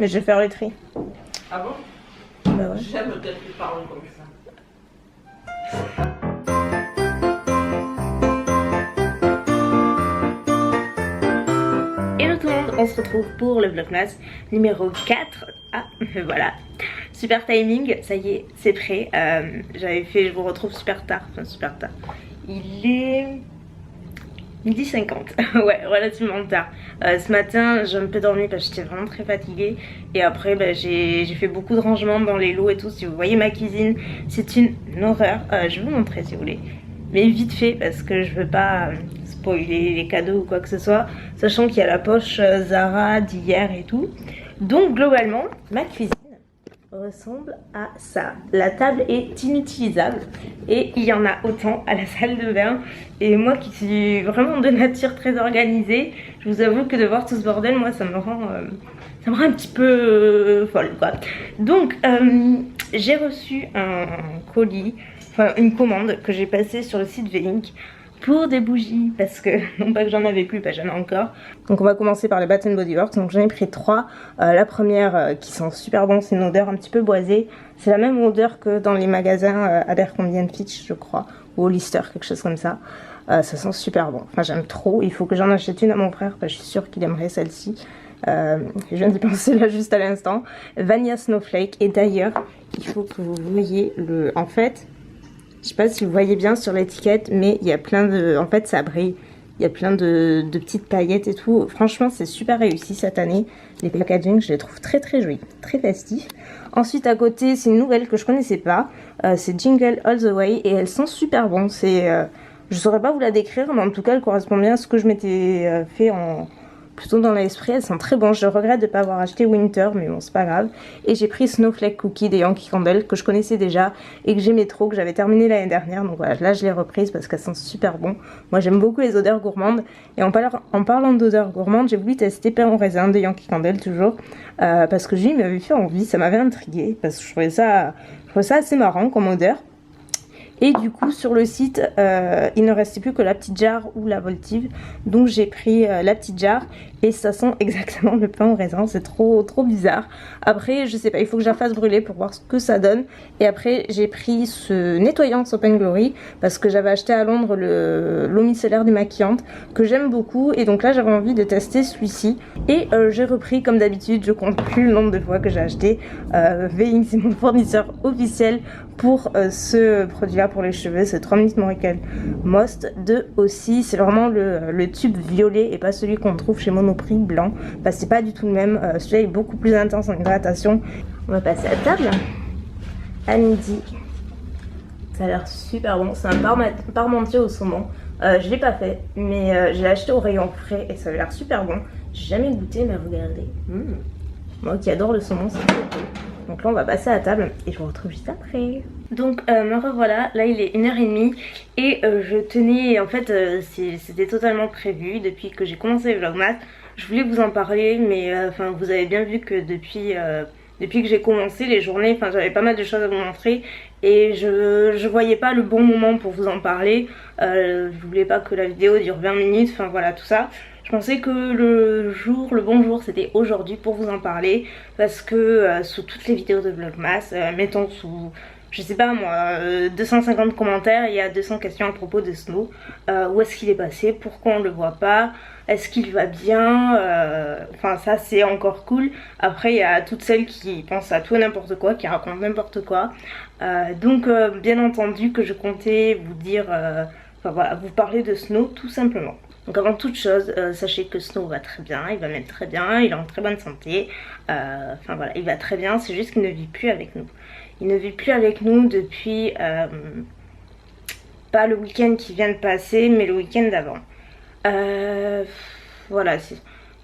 Mais je vais faire le tri. Ah bon? Bah ouais. J'aime peut-être les paroles comme ça. Hello tout le monde, on se retrouve pour le Vlogmas numéro 4. Ah, voilà. Super timing, ça y est, c'est prêt. Je vous retrouve super tard. Enfin, super tard. Il est 12h50. Ouais, relativement tard. Ce matin, j'ai un peu dormi parce que j'étais vraiment très fatiguée. Et après, bah, j'ai fait beaucoup de rangements dans les lots et tout. Si vous voyez ma cuisine, c'est une horreur. Je vais vous montrer si vous voulez. Mais vite fait parce que je veux pas spoiler les cadeaux ou quoi que ce soit. Sachant qu'il y a la poche Zara d'hier et tout. Donc globalement, ma cuisine ressemble à ça. La table est inutilisable et il y en a autant à la salle de bain. Et moi qui suis vraiment de nature très organisée, je vous avoue que de voir tout ce bordel, moi ça me rend un petit peu folle quoi. Donc j'ai reçu un colis, enfin une commande que j'ai passée sur le site V-Link pour des bougies parce que non pas que j'en avais plus, pas j'en ai encore. Donc on va commencer par les Bath Body Works. Donc j'en ai pris 3. La première qui sent super bon, c'est une odeur un petit peu boisée. C'est la même odeur que dans les magasins Abercrombie & Fitch je crois, ou Hollister, quelque chose comme ça. Ça sent super bon, enfin j'aime trop. Il faut que j'en achète une à mon frère, je suis sûre qu'il aimerait celle-ci. Je viens d'y penser là juste à l'instant. Vanilla Snowflake. Et d'ailleurs il faut que vous voyez le... En fait, je sais pas si vous voyez bien sur l'étiquette, mais il y a plein de... En fait, ça brille. Il y a plein de petites paillettes et tout. Franchement, c'est super réussi cette année. Les packaging, je les trouve très très jolis. Très festifs. Ensuite, à côté, c'est une nouvelle que je connaissais pas. C'est Jingle All The Way. Et elle sent super bon. C'est... je saurais pas vous la décrire, mais en tout cas, elle correspond bien à ce que je m'étais fait en... plutôt dans l'esprit. Elle sent très bon. Je regrette de ne pas avoir acheté Winter, mais bon, c'est pas grave. Et j'ai pris Snowflake Cookie des Yankee Candle que je connaissais déjà et que j'aimais trop, que j'avais terminé l'année dernière. Donc voilà, là je l'ai reprise parce qu'elle sent super bon. Moi j'aime beaucoup les odeurs gourmandes. Et en parlant d'odeurs gourmandes, j'ai voulu tester pain au raisin de Yankee Candle toujours. Parce que lui m'avait fait envie, ça m'avait intriguée. Parce que je trouvais ça assez marrant comme odeur. Et du coup sur le site il ne restait plus que la petite jarre ou la Voltive. Donc j'ai pris la petite jarre. Et ça sent exactement le pain au raisin. C'est trop bizarre. Après je sais pas, il faut que je la fasse brûler pour voir ce que ça donne. Et après j'ai pris ce nettoyant Soap & Glory. Parce que j'avais acheté à Londres l'eau micellaire démaquillante. Que j'aime beaucoup. Et donc là j'avais envie de tester celui-ci. Et j'ai repris comme d'habitude. Je compte plus le nombre de fois que j'ai acheté. V-Link c'est mon fournisseur officiel pour ce produit là pour les cheveux. C'est 3 minutes Miracle Most 2 aussi. C'est vraiment le tube violet et pas celui qu'on trouve chez Monoprix blanc. Parce que c'est pas du tout le même. Celui-là est beaucoup plus intense en hydratation. On va passer à table. À midi. Ça a l'air super bon. C'est un parmentier au saumon. Je l'ai pas fait, mais je l'ai acheté au rayon frais et ça a l'air super bon. J'ai jamais goûté, mais regardez. Moi qui adore le saumon, c'est trop cool. Donc là on va passer à table et je vous retrouve juste après. Donc me revoilà, là il est 1h30 et je tenais, en fait c'était totalement prévu depuis que j'ai commencé le Vlogmas. Je voulais vous en parler mais enfin vous avez bien vu que depuis que j'ai commencé les journées, enfin j'avais pas mal de choses à vous montrer et je voyais pas le bon moment pour vous en parler. Je voulais pas que la vidéo dure 20 minutes, enfin voilà tout ça. Je pensais que le bon jour c'était aujourd'hui pour vous en parler parce que sous toutes les vidéos de Vlogmas, mettons sous, je sais pas moi, 250 commentaires, il y a 200 questions à propos de Snow. Où est-ce qu'il est passé? Pourquoi on le voit pas? Est-ce qu'il va bien? Enfin ça c'est encore cool. Après il y a toutes celles qui pensent à tout et n'importe quoi, qui racontent n'importe quoi. Donc bien entendu que je comptais vous dire, enfin voilà, vous parler de Snow tout simplement. Donc avant toute chose, sachez que Snow va très bien, il va même très bien, il est en très bonne santé. Enfin voilà, il va très bien, c'est juste qu'il ne vit plus avec nous. Il ne vit plus avec nous depuis, pas le week-end qui vient de passer, mais le week-end d'avant. Voilà,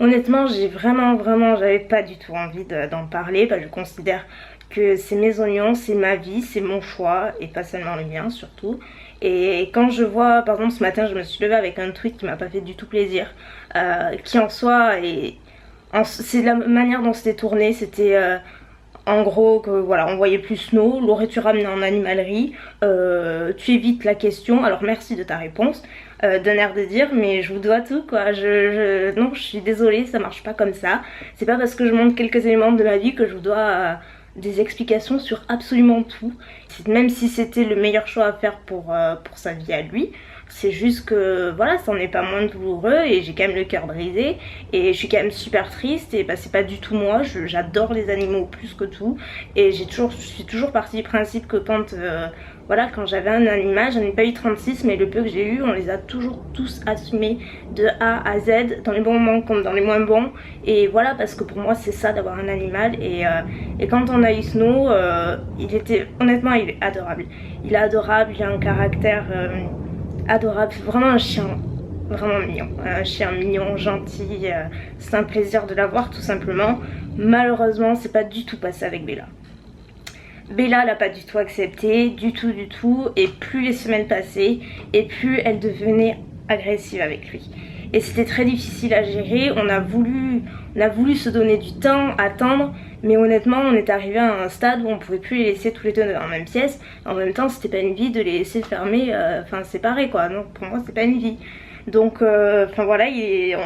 honnêtement j'avais pas du tout envie d'en parler, parce que je considère que c'est mes oignons, c'est ma vie, c'est mon choix, et pas seulement le mien surtout. Et quand je vois, par exemple ce matin je me suis levée avec un tweet qui m'a pas fait du tout plaisir, qui en soi, c'est la manière dont c'était tourné, c'était En gros, que voilà, on voyait plus Snow. L'aurais-tu ramené en animalerie? Tu évites la question, alors merci de ta réponse. D'un air de dire, mais je vous dois tout quoi. Non, je suis désolée, ça marche pas comme ça. C'est pas parce que je montre quelques éléments de ma vie que je vous dois des explications sur absolument tout. Même si c'était le meilleur choix à faire pour sa vie à lui. C'est juste que voilà, ça n'en est pas moins douloureux et j'ai quand même le cœur brisé et je suis quand même super triste et bah, c'est pas du tout moi, j'adore les animaux plus que tout et je suis toujours partie du principe que quand voilà, quand j'avais un animal, j'en ai pas eu 36 mais le peu que j'ai eu, on les a toujours tous assumés de A à Z, dans les bons moments comme dans les moins bons et voilà, parce que pour moi c'est ça d'avoir un animal et quand on a eu Snow, honnêtement il est adorable, il a un caractère adorable, vraiment un chien vraiment mignon, un chien mignon, gentil, c'est un plaisir de l'avoir tout simplement. Malheureusement c'est pas du tout passé avec Bella. Bella l'a pas du tout accepté, du tout, et plus les semaines passaient et plus elle devenait agressive avec lui. Et c'était très difficile à gérer, on a voulu se donner du temps, attendre, mais honnêtement on est arrivé à un stade où on pouvait plus les laisser tous les deux dans la même pièce. En même temps c'était pas une vie de les laisser fermer, enfin séparés quoi, donc pour moi c'est pas une vie. Donc enfin voilà,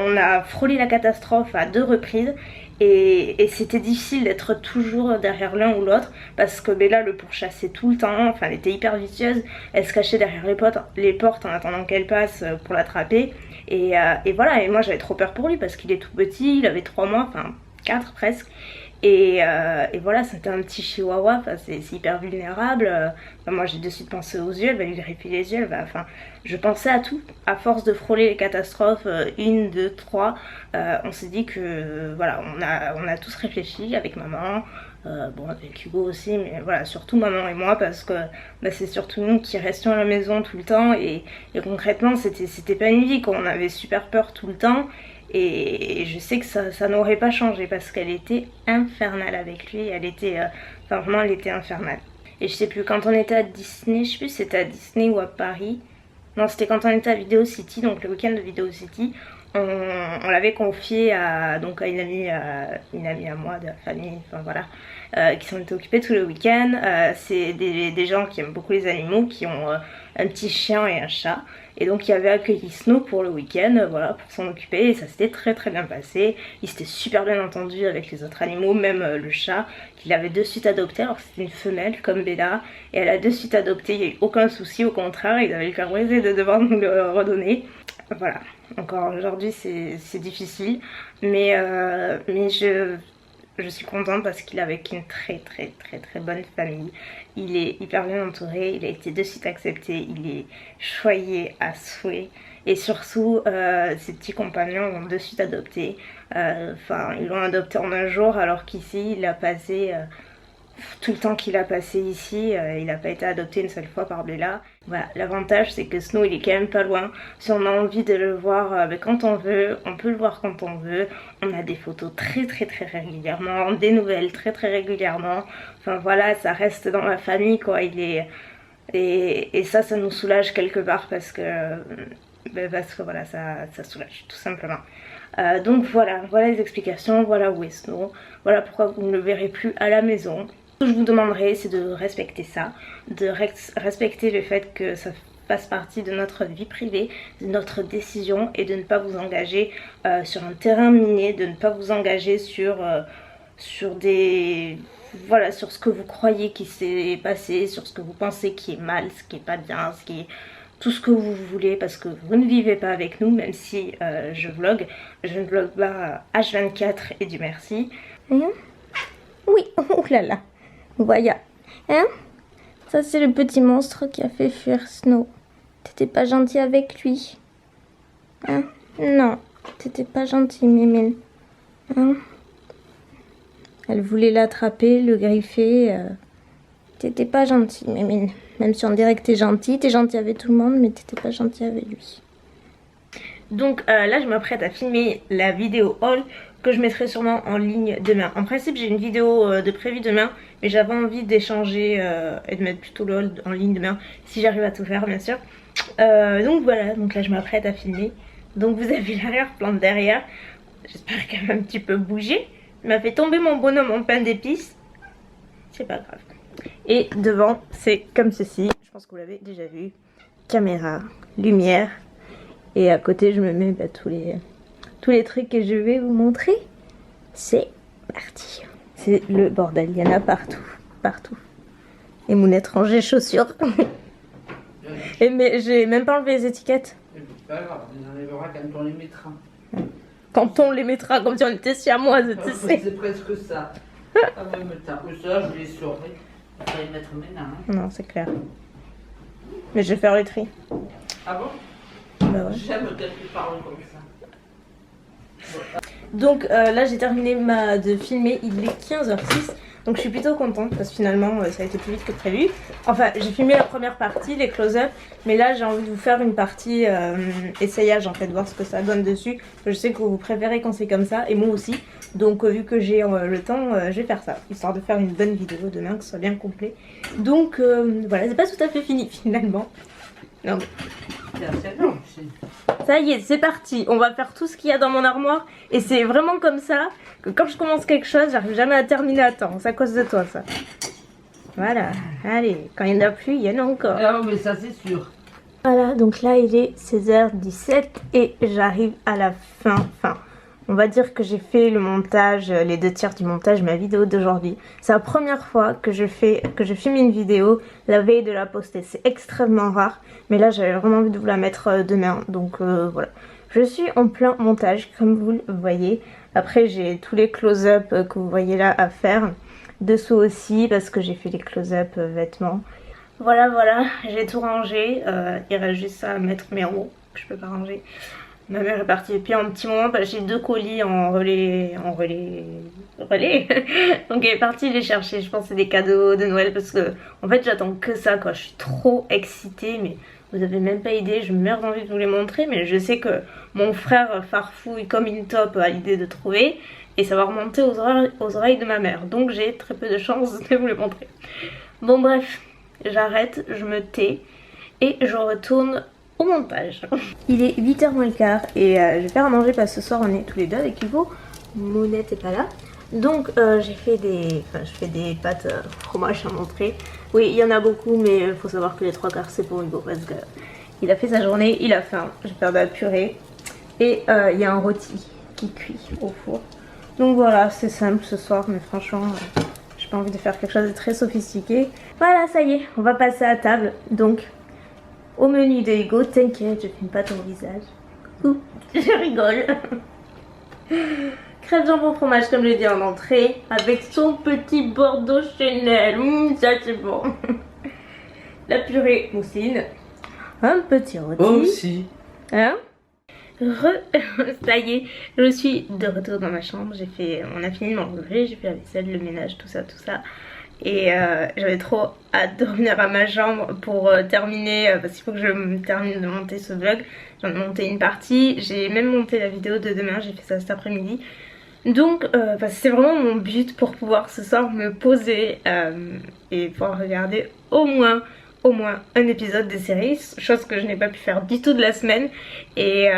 on a frôlé la catastrophe à 2 reprises et c'était difficile d'être toujours derrière l'un ou l'autre parce que Bella le pourchassait tout le temps, enfin elle était hyper vicieuse, elle se cachait derrière les portes en attendant qu'elle passe pour l'attraper et voilà, et moi j'avais trop peur pour lui parce qu'il est tout petit, il avait 3 mois, enfin 4 presque. Et voilà, c'était un petit chihuahua, enfin, c'est hyper vulnérable. Moi j'ai de suite pensé aux yeux, elle va lui greffer les yeux, enfin, je pensais à tout. À force de frôler les catastrophes, 1, 2, 3, on s'est dit que voilà, on a tous réfléchi avec maman, bon avec Hugo aussi, mais voilà, surtout maman et moi parce que bah, c'est surtout nous qui restions à la maison tout le temps et concrètement c'était pas une vie quoi, on avait super peur tout le temps. Et je sais que ça n'aurait pas changé parce qu'elle était infernale avec lui, elle était, enfin vraiment elle était infernale. Et je sais plus, quand on était à Disney, je sais plus si c'était à Disney ou à Paris, non c'était quand on était à Video City, donc le week-end de Video City, on l'avait confié donc à une amie à moi de la famille, enfin voilà, qui s'en étaient occupés tout le week-end. C'est des gens qui aiment beaucoup les animaux, qui ont un petit chien et un chat. Et donc il avait accueilli Snow pour le week-end, voilà, pour s'en occuper et ça s'était très bien passé. Il s'était super bien entendu avec les autres animaux, même le chat qu'il avait de suite adopté. Alors c'était une femelle comme Bella et elle a de suite adopté, il n'y a eu aucun souci, au contraire, il avait le cœur brisé de devoir nous le redonner. Voilà, encore aujourd'hui c'est difficile, mais je suis contente parce qu'il est avec une très bonne famille. Il est hyper bien entouré, il a été de suite accepté, il est choyé à souhait. Et surtout, ses petits compagnons l'ont de suite adopté. Enfin, ils l'ont adopté en un jour alors qu'ici, il a passé... tout le temps qu'il a passé ici, il n'a pas été adopté une seule fois par Bella. Voilà, l'avantage c'est que Snow il est quand même pas loin. Si on a envie de le voir quand on veut, on peut le voir quand on veut. On a des photos très régulièrement, des nouvelles très régulièrement. Enfin voilà, ça reste dans la famille quoi. Et ça nous soulage quelque part parce que voilà, ça soulage tout simplement. Donc voilà les explications, voilà où est Snow, voilà pourquoi vous ne le verrez plus à la maison. Ce que je vous demanderai c'est de respecter ça, de respecter le fait que ça fasse partie de notre vie privée, de notre décision et de ne pas vous engager sur un terrain miné, de ne pas vous engager sur des... Voilà, sur ce que vous croyez qui s'est passé, sur ce que vous pensez qui est mal, ce qui est pas bien, ce qui est... tout ce que vous voulez parce que vous ne vivez pas avec nous, même si je vlog. Je ne vlog pas H24 et Dieu merci. Hein? Oui, oulala. Voilà. Hein? Ça c'est le petit monstre qui a fait fuir Snow. T'étais pas gentil avec lui. Hein? Non, t'étais pas gentil, Mimine. Hein? Elle voulait l'attraper, le griffer. T'étais pas gentil, Mimine. Même si on dirait que t'es gentil avec tout le monde, mais t'étais pas gentil avec lui. Donc là, je m'apprête à filmer la vidéo haul que je mettrai sûrement en ligne demain. En principe, j'ai une vidéo de prévue demain, mais j'avais envie d'échanger et de mettre plutôt le haul en ligne demain, si j'arrive à tout faire, bien sûr. Donc voilà, donc là, je m'apprête à filmer. Donc vous avez l'arrière-plan derrière. J'espère qu'elle va un petit peu bouger. Il m'a fait tomber mon bonhomme en pain d'épices. c'est pas grave. Et devant, c'est comme ceci. Je pense que vous l'avez déjà vu. Caméra, lumière. Et à côté, je me mets tous les trucs que je vais vous montrer. C'est parti. C'est le bordel, il y en a partout. Partout. Et mon étranger chaussures. Et mais j'ai même pas enlevé les étiquettes. C'est pas grave, on les enlèvera quand on les mettra. Quand on les mettra, comme si on était siamoises, tu sais. C'est presque ça. Ah ouais, mais t'as que ça, je les saurai. Je vais les mettre maintenant. Hein. Non, c'est clair. Mais je vais faire le tri. Ah bon? Bah ouais. J'aime quand tu parles comme ça. Donc là j'ai terminé de filmer, il est 15h06. Donc je suis plutôt contente parce que finalement ça a été plus vite que prévu. Enfin j'ai filmé la première partie, les close-up. Mais là j'ai envie de vous faire une partie essayage en fait, voir ce que ça donne dessus. Je sais que vous préférez quand c'est comme ça et moi aussi. Donc vu que j'ai le temps, je vais faire ça. Histoire de faire une bonne vidéo demain, que ce soit bien complet. Donc voilà, c'est pas tout à fait fini finalement. Non. Ça y est, c'est parti. On va faire tout ce qu'il y a dans mon armoire. Et c'est vraiment comme ça que quand je commence quelque chose, j'arrive jamais à terminer à temps. C'est à cause de toi, ça. Voilà. Allez, quand il n'y en a plus, il y en a encore. Ah mais ça c'est sûr. Voilà, donc là il est 16h17 et j'arrive à la fin. Enfin, on va dire que j'ai fait le montage, les 2/3 du montage de ma vidéo d'aujourd'hui. C'est la première fois que je filme une vidéo la veille de la poster. C'est extrêmement rare, mais là j'avais vraiment envie de vous la mettre demain. Donc voilà, je suis en plein montage comme vous le voyez. Après j'ai tous les close-up que vous voyez là à faire. Dessous aussi parce que j'ai fait les close-up vêtements. Voilà, j'ai tout rangé. Il reste juste ça à mettre mes roues que je peux pas ranger. Ma mère est partie depuis un petit moment parce que j'ai 2 colis en relais. Donc elle est partie les chercher. Je pense que c'est des cadeaux de Noël parce que en fait j'attends que ça quoi. Je suis trop excitée mais vous avez même pas idée. Je meurs d'envie de vous les montrer mais je sais que mon frère farfouille comme une top à l'idée de trouver et ça va remonter aux oreilles de ma mère. Donc j'ai très peu de chance de vous les montrer. Bon bref, j'arrête, je me tais et je retourne au montage. Il est 8h moins le quart et je vais faire à manger parce que ce soir on est tous les deux avec Hugo. Mounette est pas là. Donc je fais des pâtes fromage à montrer. Oui, il y en a beaucoup mais il faut savoir que les 3/4 c'est pour Hugo parce que il a fait sa journée, il a faim. Je vais faire de la purée et il y a un rôti qui cuit au four. Donc voilà, c'est simple ce soir mais franchement j'ai pas envie de faire quelque chose de très sophistiqué. Voilà, ça y est, on va passer à table. Donc au menu de Hugo, t'inquiète, je filme pas ton visage. Ouh, je rigole. Crêpes jambon fromage comme je l'ai dit en entrée, avec son petit Bordeaux Chanel. Ça c'est bon. La purée mousseline, un petit rôti. Aussi. Hein? Ça y est, je suis de retour dans ma chambre. On a fini de manger, j'ai fait la vaisselle, le ménage, tout ça. Et j'avais trop hâte de revenir à ma chambre pour terminer, parce qu'il faut que je termine de monter ce vlog. J'en ai monté une partie, j'ai même monté la vidéo de demain, j'ai fait ça cet après-midi. Donc c'est vraiment mon but pour pouvoir ce soir me poser et pouvoir regarder au moins un épisode des séries, chose que je n'ai pas pu faire du tout de la semaine, et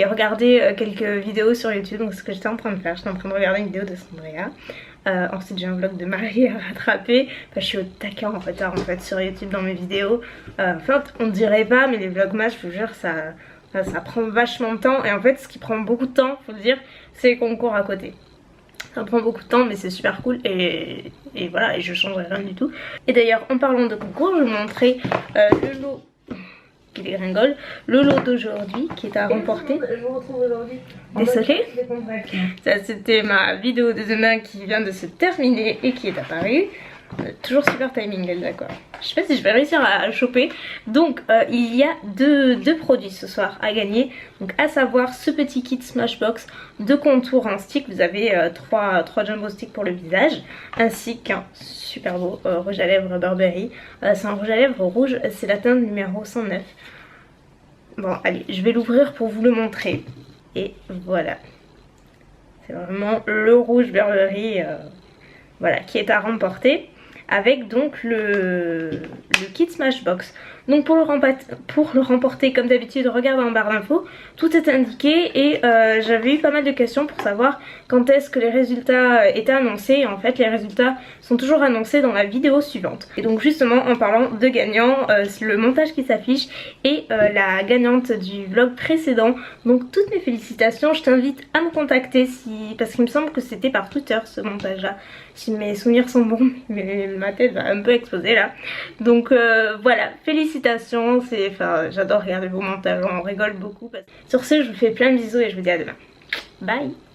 regarder quelques vidéos sur YouTube. Donc ce que j'étais en train de faire, j'étais en train de regarder une vidéo de Sandrea. Ensuite j'ai un vlog de Marie à rattraper. Enfin, je suis au taquet en retard en fait sur YouTube dans mes vidéos. Enfin on dirait pas mais les vlogmas je vous jure ça prend vachement de temps. Et en fait ce qui prend beaucoup de temps faut le dire c'est les concours à côté. Ça prend beaucoup de temps mais c'est super cool et voilà, et je changerai rien du tout. Et d'ailleurs en parlant de concours je vais vous montrer le lot qui dégringole, le lot d'aujourd'hui qui est à remporter. Je vous retrouve aujourd'hui. Désolée. Ça c'était ma vidéo de demain qui vient de se terminer et qui est apparue. Toujours super timing elle, d'accord. Je sais pas si je vais réussir à le choper. Donc il y a deux produits ce soir à gagner. Donc à savoir ce petit kit Smashbox de contour en stick. Vous avez 3 jumbo sticks pour le visage. Ainsi qu'un super beau rouge à lèvres Burberry. C'est un rouge à lèvres rouge, c'est la teinte numéro 109. Bon allez, je vais l'ouvrir pour vous le montrer. Et voilà. C'est vraiment le rouge Burberry voilà, qui est à remporter. Avec donc le kit Smashbox. Donc pour le remporter, comme d'habitude, regarde en barre d'infos, tout est indiqué et j'avais eu pas mal de questions pour savoir quand est-ce que les résultats étaient annoncés. Et en fait les résultats sont toujours annoncés dans la vidéo suivante. Et donc justement en parlant de gagnants, le montage qui s'affiche est la gagnante du vlog précédent. Donc toutes mes félicitations, je t'invite à me contacter parce qu'il me semble que c'était par Twitter ce montage là. Si mes souvenirs sont bons, mais ma tête va un peu exploser là. Donc voilà, félicitations, j'adore regarder vos montages, on rigole beaucoup. Sur ce, je vous fais plein de bisous et je vous dis à demain. Bye.